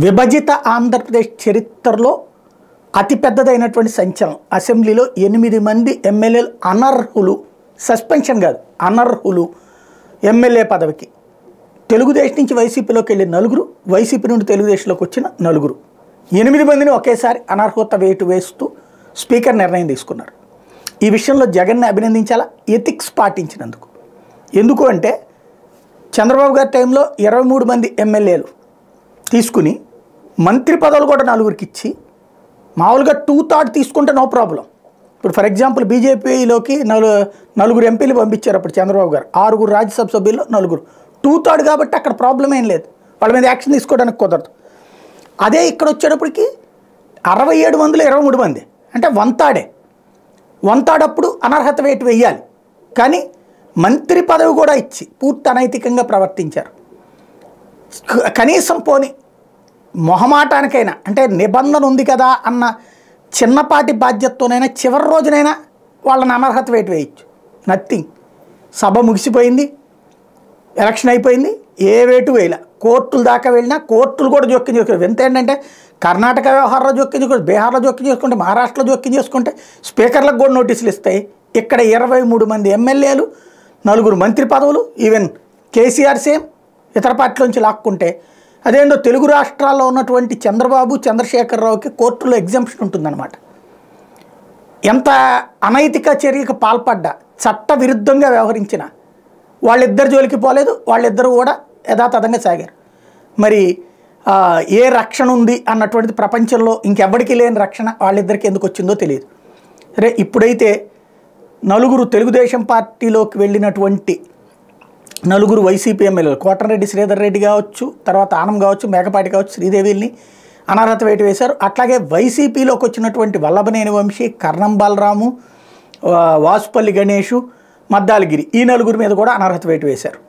విభజిత ఆంధ్రప్రదేశ్ చరిత్రలో అతిపెద్దదైనటువంటి సంచలనం. అసెంబ్లీలో 8 మంది ఎమ్మెల్యేలు అనర్హులు, సస్పెన్షన్ కాదు అనర్హులు ఎమ్మెల్యే పదవికి. తెలుగుదేశం నుంచి వైసీపీలోకి వెళ్ళిన 4, వైసీపీ నుండి తెలుగుదేశంలోకి వచ్చిన 4, 8 మందిని ఒకేసారి అనర్హత వేటు వేస్తూ స్పీకర్ నిర్ణయం తీసుకున్నారు. ఈ విషయంలో జగన్ని అభినందించాలా, ఎథిక్స్ పాటించినందుకు. ఎందుకు అంటే చంద్రబాబు గారి టైంలో 23 మంది ఎమ్మెల్యేలు తీసుకుని మంత్రి పదవులు కూడా 4కి ఇచ్చి మామూలుగా 2/3 తీసుకుంటే నో ప్రాబ్లం. ఇప్పుడు ఫర్ ఎగ్జాంపుల్ బీజేపీలోకి 4 ఎంపీలు పంపించారు అప్పుడు చంద్రబాబు గారు, 6 రాజ్యసభ సభ్యుల్లో 4, 2/3 కాబట్టి అక్కడ ప్రాబ్లం ఏం లేదు, వాళ్ళ మీద యాక్షన్ తీసుకోవడానికి కుదరదు. అదే ఇక్కడ వచ్చేటప్పటికి 67 మందిలో 23 మంది అంటే 1/3 అప్పుడు అనర్హత వేటు వేయాలి. కానీ మంత్రి పదవి కూడా ఇచ్చి పూర్తి అనైతికంగా ప్రవర్తించారు. కనీసం పోని మొహమాటానికైనా అంటే నిబంధన ఉంది కదా అన్న చిన్నపాటి బాధ్యతతోనైనా చివరి రోజునైనా వాళ్ళని అనర్హత వేటు వేయచ్చు. నథింగ్. సభ ముగిసిపోయింది, ఎలక్షన్ అయిపోయింది, ఏ వేటు వేయలే. కోర్టుల దాకా వెళ్ళినా కోర్టులు కూడా జోక్యం చేసుకోవాలి. ఎంత ఏంటంటే కర్ణాటక వ్యవహారంలో జోక్యం చేసుకోవాలి, బీహార్లో జోక్యం చేసుకుంటే, మహారాష్ట్రలో జోక్యం చేసుకుంటే స్పీకర్లకు కూడా నోటీసులు ఇస్తాయి. ఇక్కడ 23 మంది ఎమ్మెల్యేలు, 4 మంత్రి పదవులు, ఈవెన్ కేసీఆర్ సేమ్ ఇతర పార్టీల నుంచి లాక్కుంటే, అదేందో తెలుగు రాష్ట్రాల్లో ఉన్నటువంటి చంద్రబాబు, చంద్రశేఖరరావుకి కోర్టులో ఎగ్జంప్షన్ ఉంటుందన్నమాట. ఎంత అనైతిక చర్యకు పాల్పడ్డా, చట్ట విరుద్ధంగా వ్యవహరించిన వాళ్ళిద్దరు జోలికి పోలేదు, వాళ్ళిద్దరూ కూడా యథాతథంగా సాగారు. మరి ఏ రక్షణ ఉంది అన్నటువంటిది ప్రపంచంలో ఇంకెవ్వడికి లేని రక్షణ వాళ్ళిద్దరికి ఎందుకు వచ్చిందో తెలియదు. సరే, ఇప్పుడైతే 4 తెలుగుదేశం పార్టీలోకి వెళ్ళినటువంటి 4 వైసీపీ ఎమ్మెల్యేలు, కోటరెడ్డి శ్రీధర్ రెడ్డి కావచ్చు, తర్వాత ఆనం కావచ్చు, మేకపాటి కావచ్చు, శ్రీదేవిని అనర్హత వేటు వేశారు. అట్లాగే వైసీపీలోకి వచ్చినటువంటి వల్లభనేని వంశీ, కర్ణం బాలరాము, వాసుపల్లి గణేషు, మద్దాలగిరి, ఈ 4 మీద కూడా అనర్హత వేటు వేశారు.